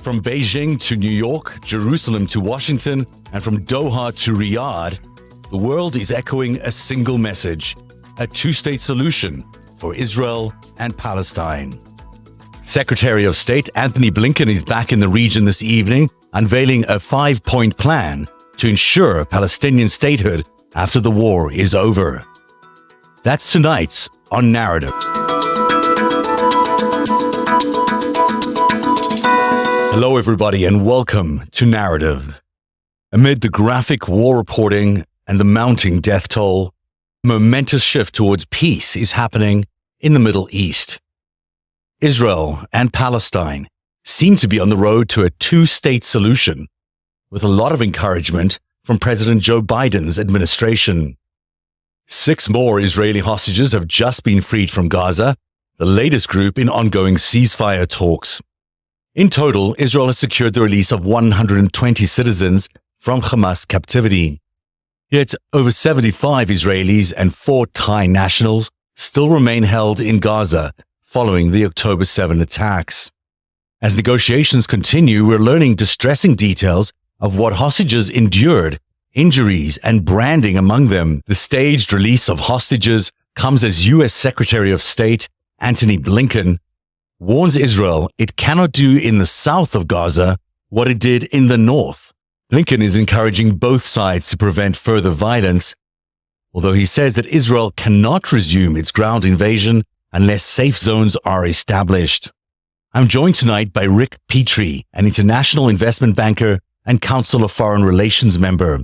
From Beijing to New York, Jerusalem to Washington, and from Doha to Riyadh, the world is echoing a single message: a two-state solution for Israel and Palestine. Secretary of State Antony Blinken is back in the region this evening, unveiling a 5-point plan to ensure Palestinian statehood after the war is over. That's tonight's on Narativ. Hello, everybody, and welcome to Narativ. Amid the graphic war reporting and the mounting death toll, a momentous shift towards peace is happening in the Middle East. Israel and Palestine seem to be on the road to a two-state solution, with a lot of encouragement from President Joe Biden's administration. 6 more Israeli hostages have just been freed from Gaza, the latest group in ongoing ceasefire talks. In total, Israel has secured the release of 120 citizens from Hamas captivity. Yet, over 75 Israelis and 4 Thai nationals still remain held in Gaza following the October 7 attacks. As negotiations continue, we're learning distressing details of what hostages endured, injuries, and branding among them. The staged release of hostages comes as U.S. Secretary of State Antony Blinken warns Israel it cannot do in the south of Gaza what it did in the north. Blinken is encouraging both sides to prevent further violence, although he says that Israel cannot resume its ground invasion unless safe zones are established. I'm joined tonight by Rick Petree, an international investment banker and Council of Foreign Relations member.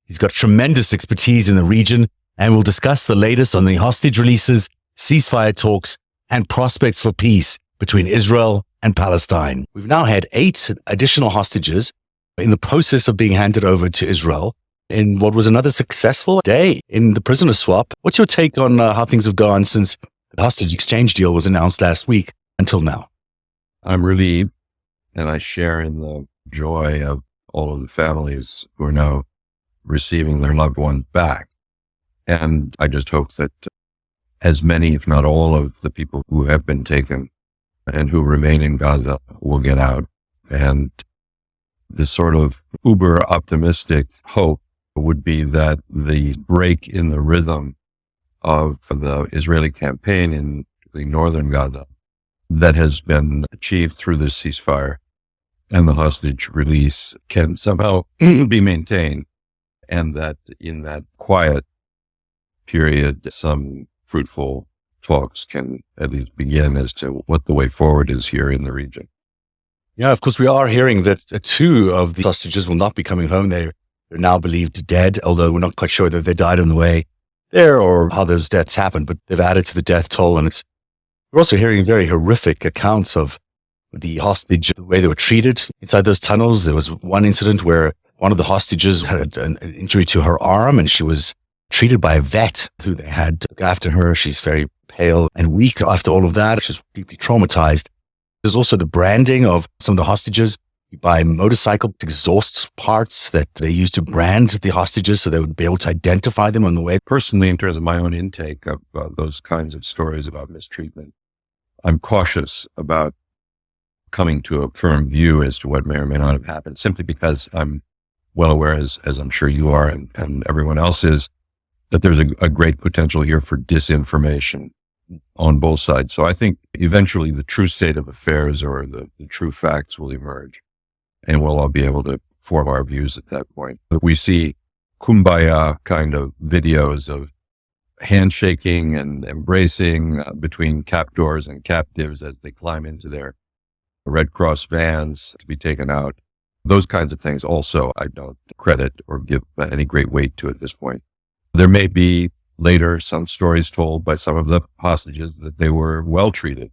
He's got tremendous expertise in the region and will discuss the latest on the hostage releases, ceasefire talks, and prospects for peace between Israel and Palestine. We've now had 8 additional hostages in the process of being handed over to Israel in what was another successful day in the prisoner swap. What's your take on how things have gone since the hostage exchange deal was announced last week until now? I'm relieved, and I share in the joy of all of the families who are now receiving their loved ones back. And I just hope that as many, if not all, of the people who have been taken and who remain in Gaza will get out. And the sort of uber optimistic hope would be that the break in the rhythm of the Israeli campaign in the northern Gaza that has been achieved through this ceasefire and the hostage release can somehow be maintained, and that in that quiet period, some fruitful talks can at least begin as to what the way forward is here in the region. Yeah, of course, we are hearing that 2 of the hostages will not be coming home. They're now believed dead, although we're not quite sure that they died on the way there or how those deaths happened, but they've added to the death toll. And we're also hearing very horrific accounts of the hostage, the way they were treated inside those tunnels. There was one incident where one of the hostages had an injury to her arm, and she was treated by a vet who they had to look after her. She's very pale and weak after all of that. She's deeply traumatized. There's also the branding of some of the hostages. You buy motorcycle exhaust parts that they use to brand the hostages so they would be able to identify them on the way. Personally, in terms of my own intake of those kinds of stories about mistreatment, I'm cautious about coming to a firm view as to what may or may not have happened, simply because I'm well aware, as I'm sure you are and everyone else is, that there's a great potential here for disinformation on both sides. So I think eventually the true state of affairs or the true facts will emerge, and we'll all be able to form our views at that point. But we see kumbaya kind of videos of handshaking and embracing between captors and captives as they climb into their Red Cross vans to be taken out. Those kinds of things also I don't credit or give any great weight to at this point. There may be later some stories told by some of the hostages that they were well treated.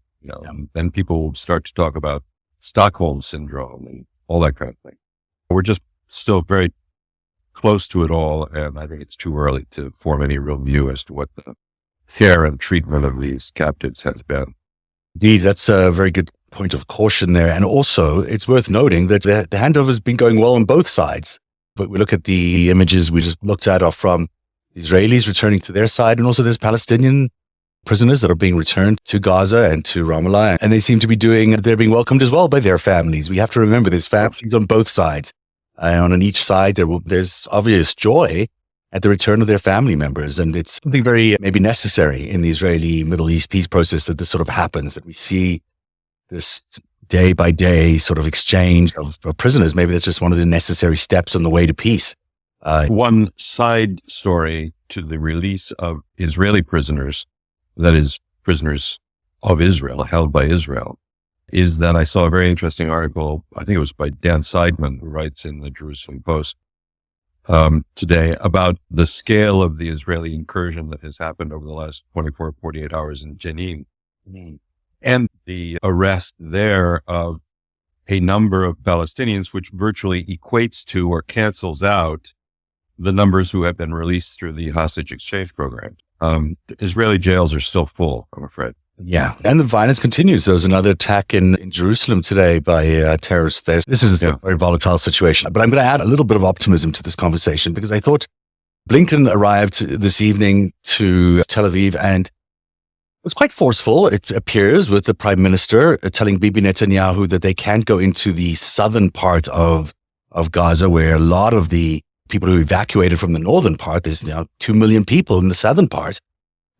Then people will start to talk about Stockholm syndrome and all that kind of thing. We're just still very close to it all, and I think it's too early to form any real view as to what the care and treatment of these captives has been. Indeed, that's a very good point of caution there. And also, it's worth noting that the handover has been going well on both sides. But we look at the images we just looked at are from the Israelis returning to their side, and also there's Palestinian prisoners that are being returned to Gaza and to Ramallah. And they seem to be they're being welcomed as well by their families. We have to remember there's families on both sides. And on each side, there's obvious joy at the return of their family members. And it's something very maybe necessary in the Israeli-Middle East peace process that this sort of happens, that we see this day by day sort of exchange of prisoners. Maybe that's just one of the necessary steps on the way to peace. One side story to the release of Israeli prisoners, that is, prisoners of Israel, held by Israel, is that I saw a very interesting article, I think it was by Dan Seidman, who writes in the Jerusalem Post today, about the scale of the Israeli incursion that has happened over the last 24, 48 hours in Jenin, and the arrest there of a number of Palestinians, which virtually equates to or cancels out the numbers who have been released through the hostage exchange program. The Israeli jails are still full, I'm afraid. Yeah. And the violence continues. There was another attack in Jerusalem today by terrorists there. This is a very volatile situation. But I'm going to add a little bit of optimism to this conversation, because I thought Blinken arrived this evening to Tel Aviv and was quite forceful, it appears, with the prime minister telling Bibi Netanyahu that they can't go into the southern part of Gaza, where a lot of the people who evacuated from the northern part, there's 2 million people in the southern part.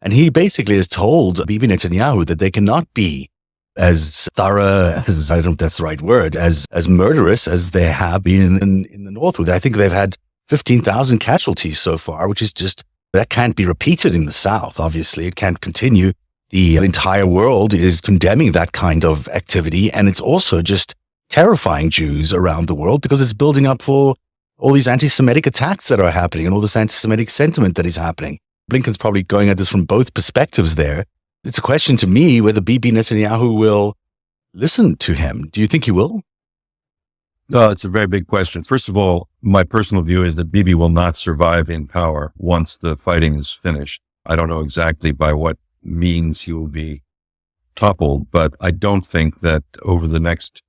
And he basically has told Bibi Netanyahu that they cannot be as thorough, as, I don't know if that's the right word, as murderous as they have been in the north. I think they've had 15,000 casualties so far, which is just, that can't be repeated in the south, obviously. It can't continue. The entire world is condemning that kind of activity. And it's also just terrifying Jews around the world, because it's building up for all these anti-Semitic attacks that are happening and all this anti-Semitic sentiment that is happening. Blinken's probably going at this from both perspectives there. It's a question to me whether Bibi Netanyahu will listen to him. Do you think he will? No, it's a very big question. First of all, my personal view is that Bibi will not survive in power once the fighting is finished. I don't know exactly by what means he will be toppled, but I don't think that over the next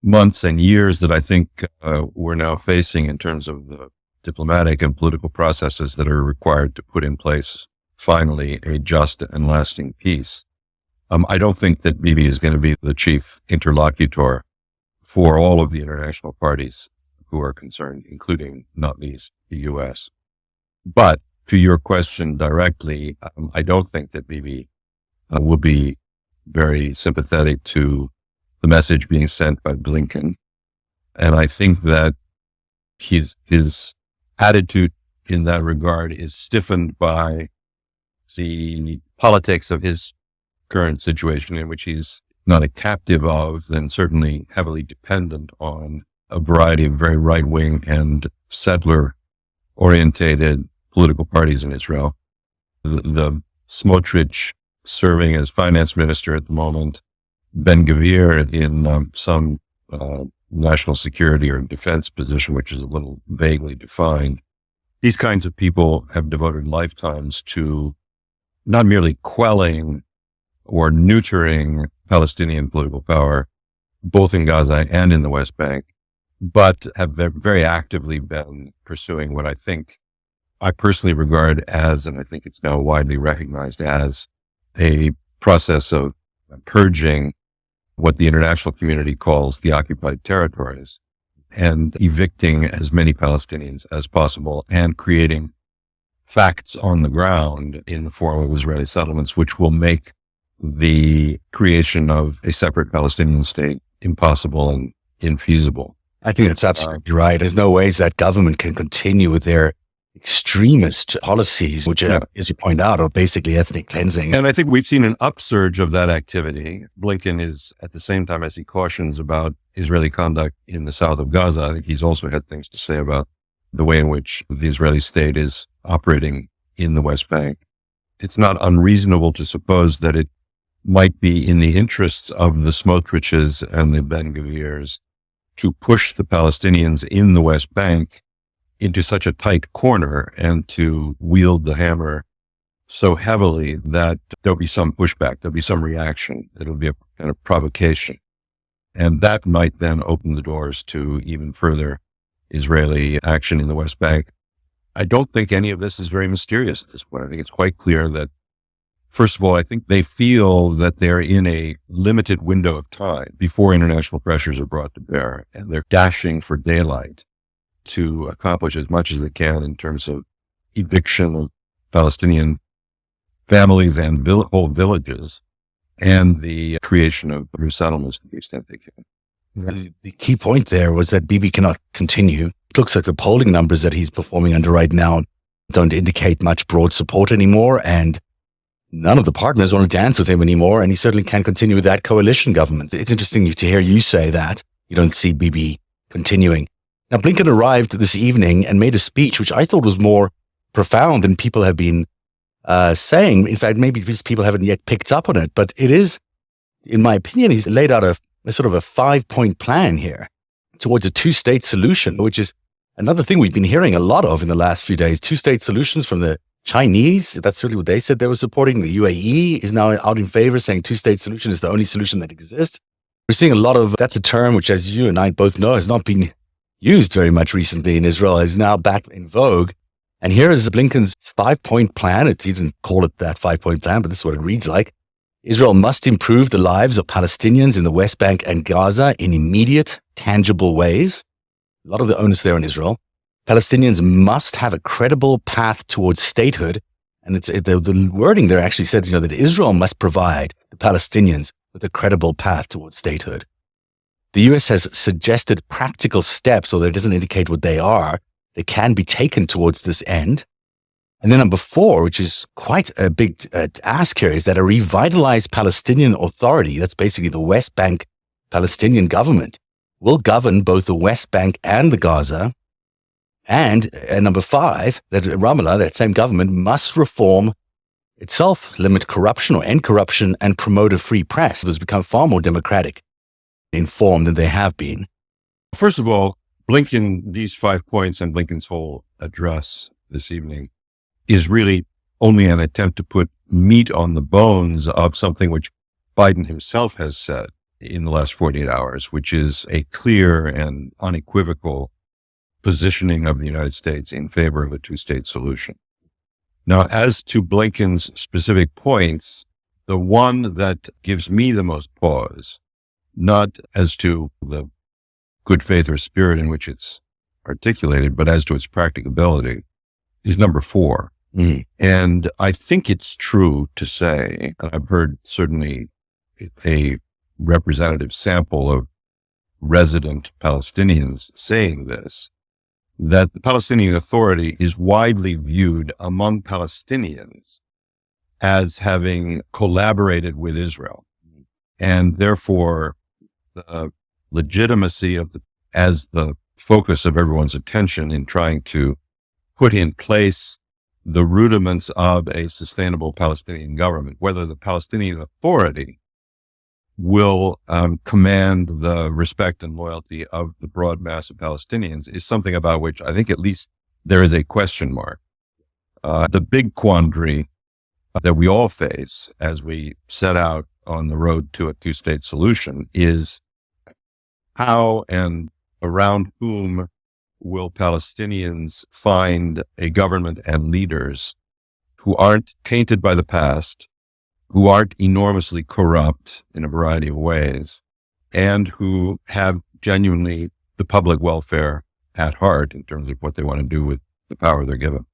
months and years that I think we're now facing in terms of the diplomatic and political processes that are required to put in place finally a just and lasting peace. I don't think that Bibi is going to be the chief interlocutor for all of the international parties who are concerned, including not least the U.S. But to your question directly, I don't think that Bibi will be very sympathetic to the message being sent by Blinken. And I think that his attitude in that regard is stiffened by the politics of his current situation, in which he's not a captive of, then certainly heavily dependent on a variety of very right-wing and settler-orientated political parties in Israel. The Smotrich serving as finance minister at the moment, Ben-Gvir in some national security or defense position, which is a little vaguely defined. These kinds of people have devoted lifetimes to not merely quelling or neutering Palestinian political power, both in Gaza and in the West Bank, but have very actively been pursuing what I personally regard as, and I think it's now widely recognized as, a process of purging what the international community calls the occupied territories and evicting as many Palestinians as possible and creating facts on the ground in the form of Israeli settlements, which will make the creation of a separate Palestinian state impossible and infeasible. I think that's absolutely right. There's no ways that government can continue with their extremist policies, which, as you point out, are basically ethnic cleansing. And I think we've seen an upsurge of that activity. Blinken is, at the same time as he cautions about Israeli conduct in the south of Gaza, I think he's also had things to say about the way in which the Israeli state is operating in the West Bank. It's not unreasonable to suppose that it might be in the interests of the Smotriches and the Ben-Gvirs to push the Palestinians in the West Bank into such a tight corner and to wield the hammer so heavily that there'll be some pushback, there'll be some reaction, it'll be a kind of provocation. And that might then open the doors to even further Israeli action in the West Bank. I don't think any of this is very mysterious at this point. I think it's quite clear that First of all, I think they feel that they're in a limited window of time before international pressures are brought to bear, and they're dashing for daylight to accomplish as much as they can in terms of eviction of Palestinian families and whole villages, and the creation of resettlements to the extent they can. The key point there was that Bibi cannot continue. It looks like the polling numbers that he's performing under right now don't indicate much broad support anymore, and none of the partners want to dance with him anymore, and he certainly can't continue with that coalition government. It's interesting to hear you say that. You don't see Bibi continuing. Now, Blinken arrived this evening and made a speech which I thought was more profound than people have been saying. In fact, maybe because people haven't yet picked up on it, but it is, in my opinion, he's laid out a sort of a 5-point plan here towards a two-state solution, which is another thing we've been hearing a lot of in the last few days. Two-state solutions from the Chinese. That's really what they said they were supporting. The UAE is now out in favor, saying two-state solution is the only solution that exists. We're seeing a lot of, that's a term which, as you and I both know, has not been used very much recently in Israel, is now back in vogue. And here is Blinken's 5-point plan. He didn't call it that 5-point plan, but this is what it reads like. Israel must improve the lives of Palestinians in the West Bank and Gaza in immediate, tangible ways. A lot of the onus there in Israel. Palestinians must have a credible path towards statehood. And the wording there actually said, that Israel must provide the Palestinians with a credible path towards statehood. The U.S. has suggested practical steps, although it doesn't indicate what they are, that can be taken towards this end. And then number 4, which is quite a big ask here, is that a revitalized Palestinian Authority, that's basically the West Bank Palestinian government, will govern both the West Bank and the Gaza. And number 5, that Ramallah, that same government, must reform itself, limit corruption or end corruption, and promote a free press. Those become far more democratic, informed than they have been. First of all, Blinken, these 5 points and Blinken's whole address this evening is really only an attempt to put meat on the bones of something which Biden himself has said in the last 48 hours, which is a clear and unequivocal positioning of the United States in favor of a two-state solution. Now, as to Blinken's specific points, the one that gives me the most pause, not as to the good faith or spirit in which it's articulated, but as to its practicability, is number 4. Mm. And I think it's true to say, and I've heard certainly a representative sample of resident Palestinians saying this, that the Palestinian Authority is widely viewed among Palestinians as having collaborated with Israel. And therefore, the legitimacy of as the focus of everyone's attention in trying to put in place the rudiments of a sustainable Palestinian government, whether the Palestinian Authority will command the respect and loyalty of the broad mass of Palestinians, is something about which I think at least there is a question mark. The big quandary that we all face as we set out on the road to a two-state solution is how and around whom will Palestinians find a government and leaders who aren't tainted by the past, who aren't enormously corrupt in a variety of ways, and who have genuinely the public welfare at heart in terms of what they want to do with the power they're given.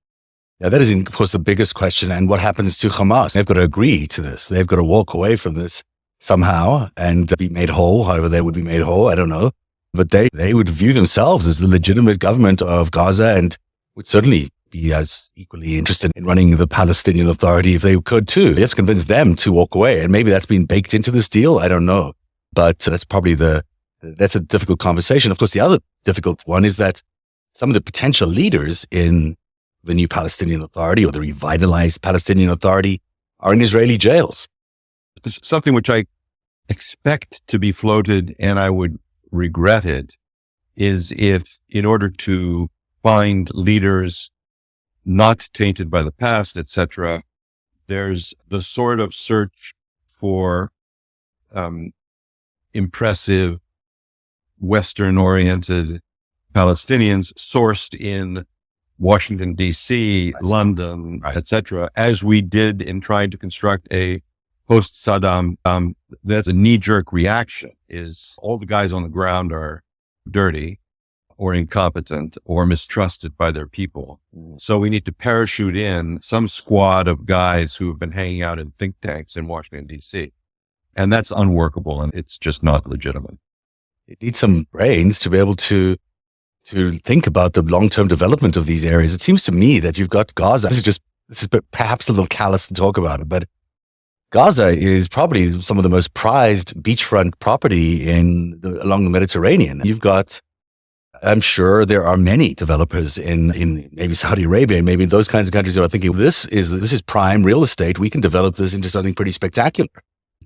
Yeah, that is, of course, the biggest question. And what happens to Hamas? They've got to agree to this. They've got to walk away from this somehow and be made whole, however they would be made whole, I don't know. But they would view themselves as the legitimate government of Gaza and would certainly be as equally interested in running the Palestinian Authority if they could too. You have to convince them to walk away. And maybe that's been baked into this deal. I don't know. But that's probably that's a difficult conversation. Of course, the other difficult one is that some of the potential leaders in the new Palestinian Authority or the revitalized Palestinian Authority are in Israeli jails. Something which I expect to be floated, and I would regret it, is if in order to find leaders not tainted by the past, etc., there's the sort of search for impressive Western-oriented Palestinians sourced in Washington, D.C., London, Right. etc., as we did in trying to construct a post-Saddam. That's a knee-jerk reaction, is all the guys on the ground are dirty or incompetent or mistrusted by their people. So we need to parachute in some squad of guys who have been hanging out in think tanks in Washington, D.C. And that's unworkable, and it's just not legitimate. It needs some brains to be able to think about the long-term development of these areas. It seems to me that you've got Gaza. This is perhaps a little callous to talk about it, but Gaza is probably some of the most prized beachfront property along the Mediterranean. You've got, I'm sure there are many developers in maybe Saudi Arabia and maybe those kinds of countries who are thinking, this is prime real estate. We can develop this into something pretty spectacular.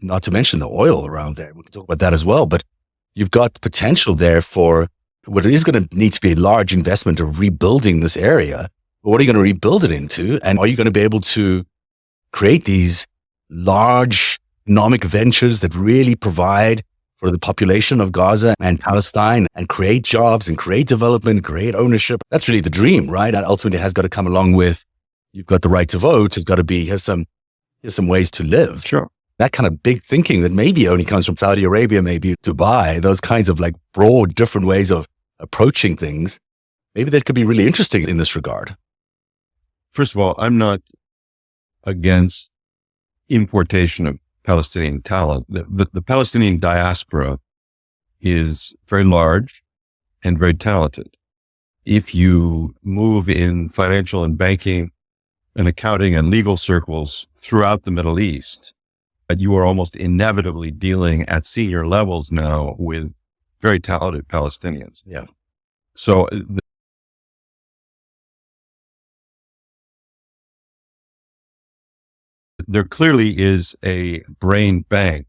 Not to mention the oil around there. We can talk about that as well. But you've got potential there for what is going to need to be a large investment of rebuilding this area. But what are you going to rebuild it into? And are you going to be able to create these large economic ventures that really provide for the population of Gaza and Palestine and create jobs and create development, create ownership? That's really the dream, right? And ultimately it has got to come along with, you've got the right to vote. It's got to be, here's some ways to live. Sure. That kind of big thinking that maybe only comes from Saudi Arabia, maybe Dubai, those kinds of like broad, different ways of approaching things. Maybe that could be really interesting in this regard. First of all, I'm not against importation of Palestinian talent. The Palestinian diaspora is very large and very talented. If you move in financial and banking and accounting and legal circles throughout the Middle East, you are almost inevitably dealing at senior levels now with very talented Palestinians. Yeah. So there clearly is a brain bank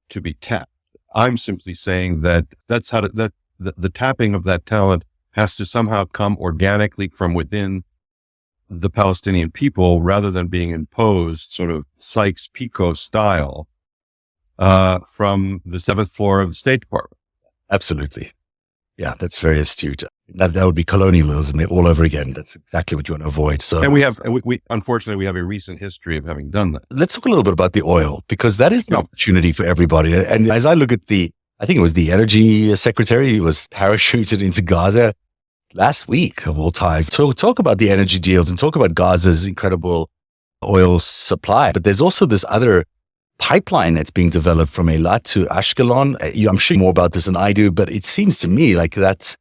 to be tapped. I'm simply saying that the tapping of that talent has to somehow come organically from within the Palestinian people rather than being imposed sort of Sykes-Picot style from the 7th floor of the State Department. Absolutely. Yeah, that's very astute. That would be colonialism all over again. That's exactly what you want to avoid. So, and we unfortunately, we have a recent history of having done that. Let's talk a little bit about the oil, because that is an opportunity for everybody. And as I look at I think it was the energy secretary who was parachuted into Gaza last week of all times to talk about the energy deals and talk about Gaza's incredible oil supply. But there's also this other pipeline that's being developed from Eilat to Ashkelon. I'm sure more about this than I do, but it seems to me like that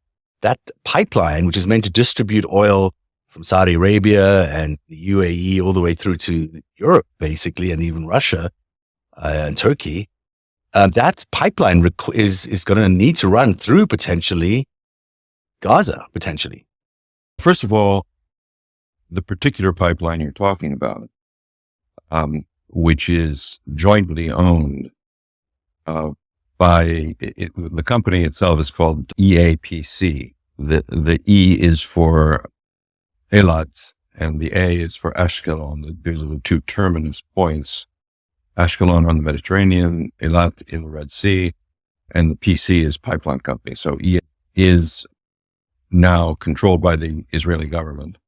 pipeline, which is meant to distribute oil from Saudi Arabia and the UAE all the way through to Europe, basically, and even Russia and Turkey, that pipeline is going to need to run through potentially Gaza, potentially. First of all, the particular pipeline you're talking about, which is jointly owned by the company itself, is called EAPC. The E is for Eilat and the A is for Ashkelon. These are the two terminus points. Ashkelon on the Mediterranean, Eilat in the Red Sea, and the PC is pipeline company. So E is now controlled by the Israeli government.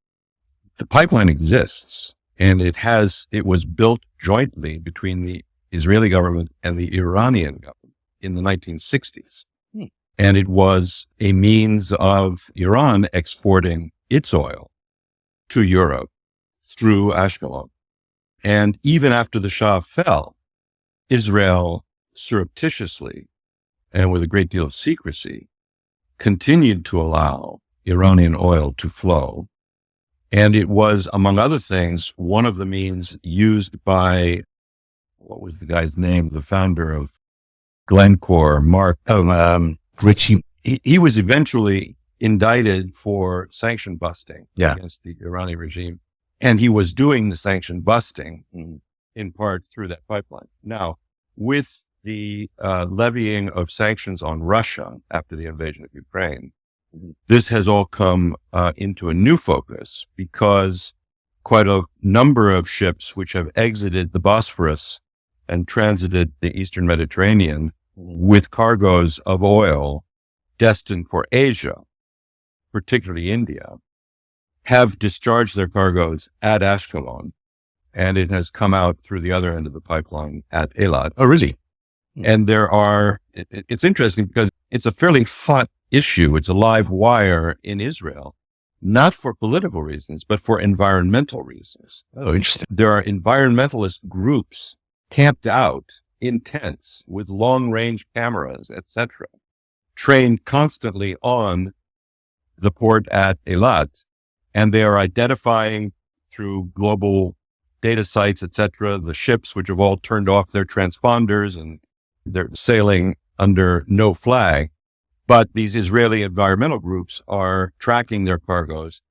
The pipeline exists, and it was built jointly between the Israeli government and the Iranian government in the 1960s. And it was a means of Iran exporting its oil to Europe through Ashkelon. And even after the Shah fell, Israel surreptitiously and with a great deal of secrecy continued to allow Iranian oil to flow. And it was, among other things, one of the means used by, what was the guy's name? The founder of Glencore, Richie. He was eventually indicted for sanction busting against the Iranian regime. And he was doing the sanction busting in part through that pipeline. Now, with the levying of sanctions on Russia after the invasion of Ukraine, this has all come into a new focus because quite a number of ships which have exited the Bosphorus and transited the Eastern Mediterranean with cargoes of oil destined for Asia, particularly India, have discharged their cargoes at Ashkelon, and it has come out through the other end of the pipeline at Eilat. Oh, really? And it's interesting because it's a fairly hot issue. It's a live wire in Israel, not for political reasons, but for environmental reasons. Oh, interesting. There are environmentalist groups camped out in tents with long-range cameras, etc., trained constantly on the port at Eilat, and they are identifying through global data sites, etc., the ships which have all turned off their transponders and they're sailing under no flag. But these Israeli environmental groups are tracking their cargoes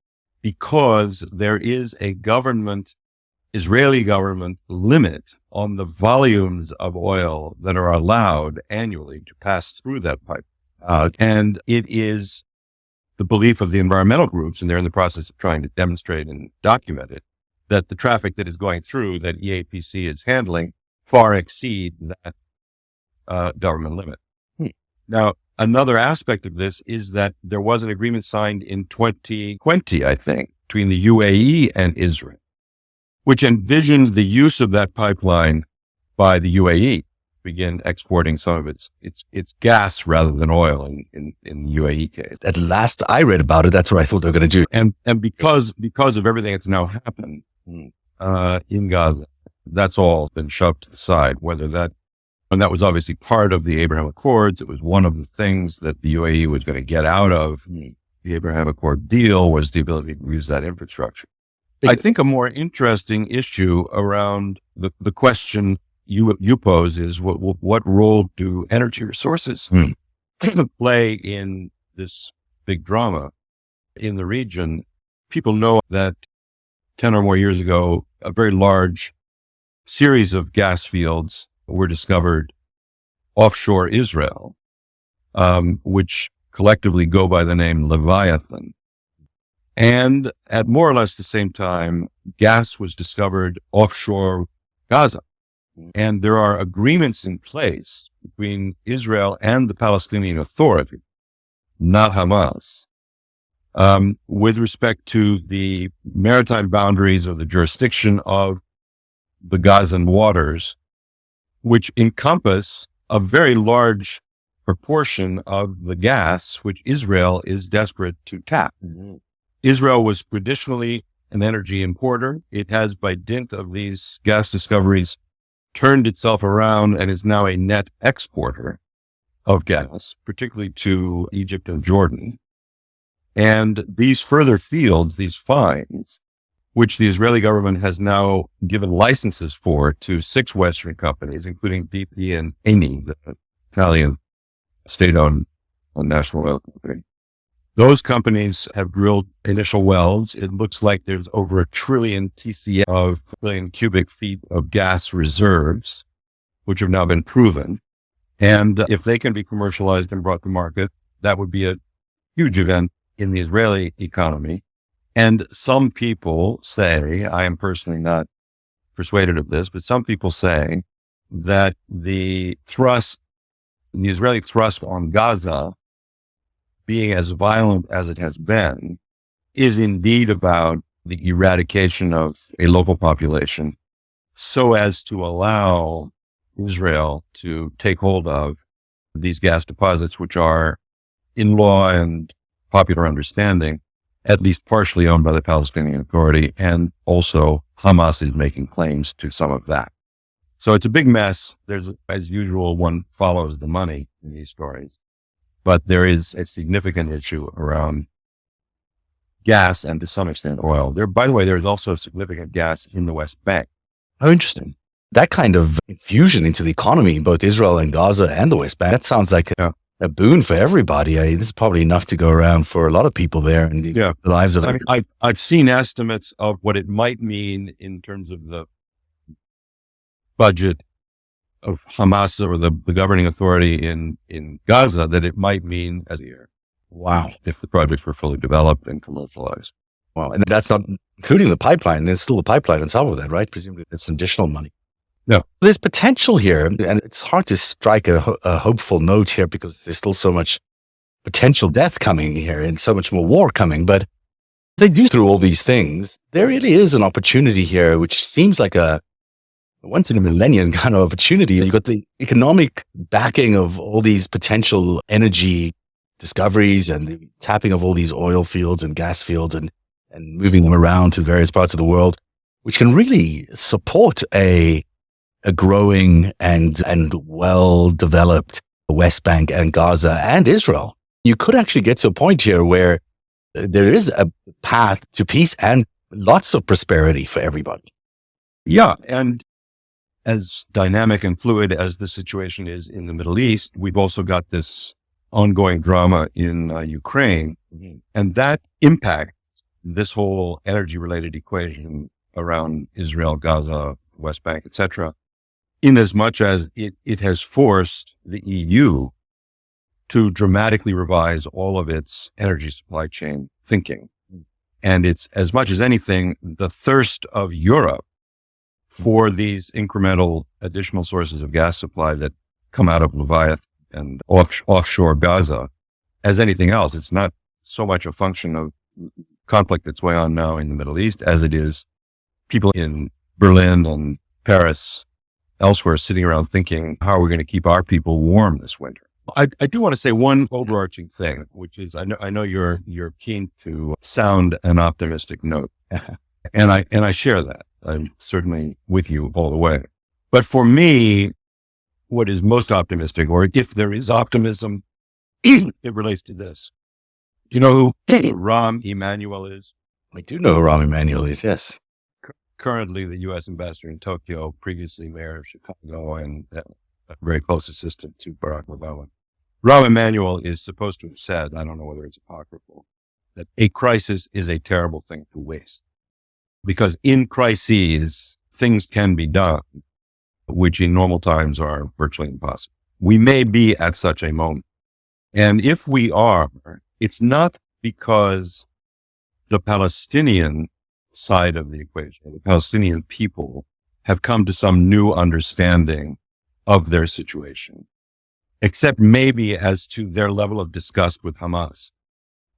because there is a Israeli government limit on the volumes of oil that are allowed annually to pass through that pipe. And it is the belief of the environmental groups, and they're in the process of trying to demonstrate and document it, that the traffic that is going through that EAPC is handling far exceed that government limit. Now, another aspect of this is that there was an agreement signed in 2020, I think, between the UAE and Israel, which envisioned the use of that pipeline by the UAE to begin exporting some of its gas rather than oil in the UAE case. At last I read about it, that's what I thought they were going to do. And because of everything that's now happened in Gaza, that's all been shoved to the side, and that was obviously part of the Abraham Accords. It was one of the things that the UAE was going to get out of the Abraham Accord deal, was the ability to use that infrastructure. I think a more interesting issue around the question you pose is what role do energy resources play in this big drama in the region? People know that 10 or more years ago, a very large series of gas fields were discovered offshore Israel, which collectively go by the name Leviathan. And at more or less the same time, gas was discovered offshore Gaza. And there are agreements in place between Israel and the Palestinian Authority, not Hamas, with respect to the maritime boundaries or the jurisdiction of the Gazan waters, which encompass a very large proportion of the gas which Israel is desperate to tap. Israel was traditionally an energy importer. It has, by dint of these gas discoveries, turned itself around and is now a net exporter of gas, particularly to Egypt and Jordan. And these further fields, these finds, which the Israeli government has now given licenses for to 6 Western companies, including Bibi and Eni, the Italian state-owned national oil company. Those companies have drilled initial wells. It looks like there's over 1 trillion TCF of billion cubic feet of gas reserves, which have now been proven. And if they can be commercialized and brought to market, that would be a huge event in the Israeli economy. And some people say, I am personally not persuaded of this, but some people say that the Israeli thrust on Gaza, being as violent as it has been, is indeed about the eradication of a local population so as to allow Israel to take hold of these gas deposits, which are, in law and popular understanding, at least partially owned by the Palestinian Authority, and also Hamas is making claims to some of that. So it's a big mess. There's, as usual, one follows the money in these stories. But there is a significant issue around gas and, to some extent, oil. By the way, there's also significant gas in the West Bank. Oh, interesting. That kind of infusion into the economy, both Israel and Gaza and the West Bank, that sounds like a boon for everybody. This is probably enough to go around for a lot of people there and the lives of I've seen estimates of what it might mean in terms of the budget of Hamas or the governing authority in Gaza, that it might mean as a year. Wow. If the projects were fully developed and commercialized. Wow. And that's not including the pipeline. There's still a pipeline on top of that, right? Presumably it's additional money. No. There's potential here, and it's hard to strike a hopeful note here because there's still so much potential death coming here and so much more war coming. But they do through all these things, there really is an opportunity here, which seems like a once in a millennium kind of opportunity. You've got the economic backing of all these potential energy discoveries and the tapping of all these oil fields and gas fields and moving them around to various parts of the world, which can really support a growing and well-developed West Bank and Gaza and Israel. You could actually get to a point here where there is a path to peace and lots of prosperity for everybody. Yeah. And as dynamic and fluid as the situation is in the Middle East, we've also got this ongoing drama in Ukraine. Mm-hmm. And that impacts this whole energy-related equation around Israel, Gaza, West Bank, etc., in as much as it has forced the EU to dramatically revise all of its energy supply chain thinking. And it's, as much as anything, the thirst of Europe for these incremental additional sources of gas supply that come out of Leviathan and offshore Gaza as anything else. It's not so much a function of conflict that's going on now in the Middle East as it is people in Berlin and Paris, elsewhere, sitting around thinking, how are we going to keep our people warm this winter? I do want to say one overarching thing, which is I know you're keen to sound an optimistic note, and I share that. I'm certainly with you all the way. But for me, what is most optimistic, or if there is optimism, it relates to this. Do you know who Rahm Emanuel is? I do know who Rahm Emanuel is, yes. Currently the U.S. ambassador in Tokyo, previously mayor of Chicago, and a very close assistant to Barack Obama. Rahm Emanuel is supposed to have said, I don't know whether it's apocryphal, that a crisis is a terrible thing to waste. Because in crises, things can be done, which in normal times are virtually impossible. We may be at such a moment. And if we are, it's not because the Palestinian side of the equation, the Palestinian people, have come to some new understanding of their situation, except maybe as to their level of disgust with Hamas,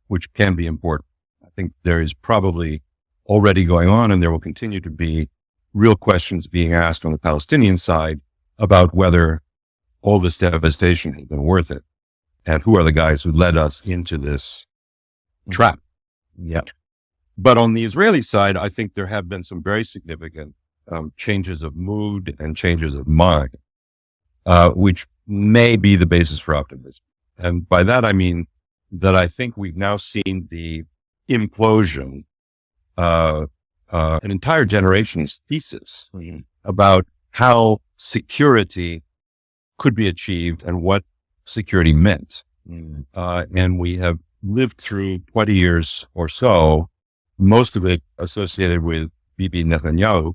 which can be important. I think there is probably already going on, and there will continue to be real questions being asked on the Palestinian side about whether all this devastation has been worth it, and who are the guys who led us into this trap. Yeah. But on the Israeli side, I think there have been some very significant changes of mood and changes of mind, which may be the basis for optimism. And by that, I mean that I think we've now seen the implosion, an entire generation's thesis about how security could be achieved and what security meant. And we have lived through 20 years or so, most of it associated with Bibi Netanyahu,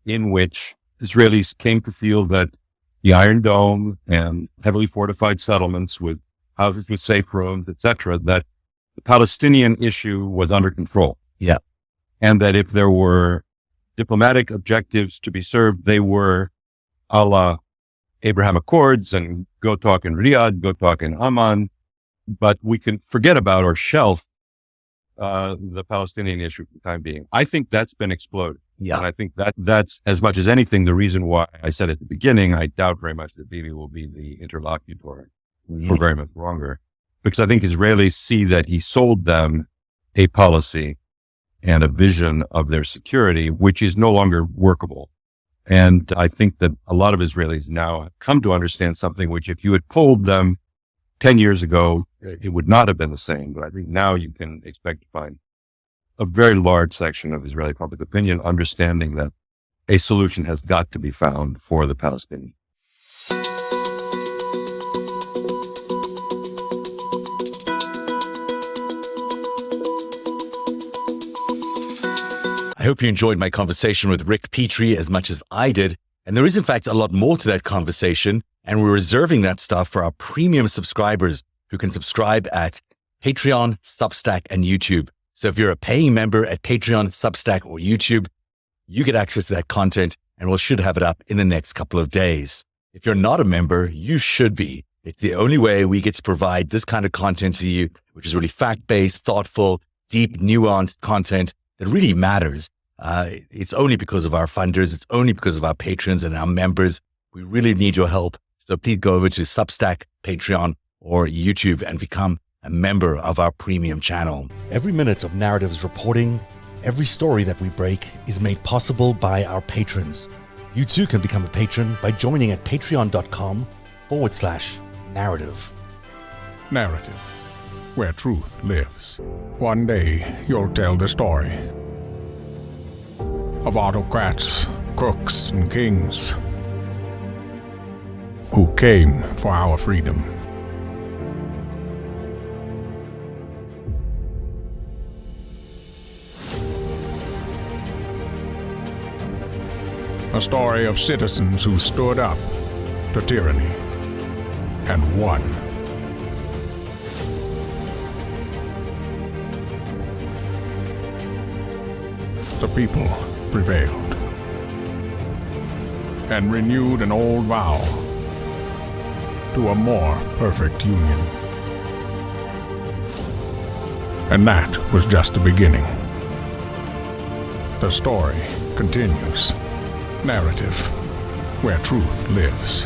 in which Israelis came to feel that the Iron Dome and heavily fortified settlements with houses with safe rooms, etc., that the Palestinian issue was under control. Yeah. And that if there were diplomatic objectives to be served, they were a la Abraham Accords and go talk in Riyadh, go talk in Amman, but we can forget about or shelf the Palestinian issue for the time being. I think that's been exploded. Yeah. And I think that's as much as anything, the reason why I said at the beginning, I doubt very much that Bibi will be the interlocutor for very much longer, because I think Israelis see that he sold them a policy and a vision of their security, which is no longer workable. And I think that a lot of Israelis now have come to understand something which, if you had polled them 10 years ago, it would not have been the same. But I think now you can expect to find a very large section of Israeli public opinion understanding that a solution has got to be found for the Palestinians. I hope you enjoyed my conversation with Rick Petree as much as I did. And there is, in fact, a lot more to that conversation. And we're reserving that stuff for our premium subscribers who can subscribe at Patreon, Substack, and YouTube. So if you're a paying member at Patreon, Substack, or YouTube, you get access to that content, and we should have it up in the next couple of days. If you're not a member, you should be. It's the only way we get to provide this kind of content to you, which is really fact-based, thoughtful, deep, nuanced content that really matters. It's only because of our funders. It's only because of our patrons and our members. We really need your help. So please go over to Substack, Patreon, or YouTube and become a member of our premium channel. Every minute of Narrative's reporting, every story that we break is made possible by our patrons. You too can become a patron by joining at patreon.com/narrative. Narrative, where truth lives. One day you'll tell the story of autocrats, crooks, and kings who came for our freedom. A story of citizens who stood up to tyranny and won. The people prevailed and renewed an old vow to a more perfect union. And that was just the beginning. The story continues. Narrative, where truth lives.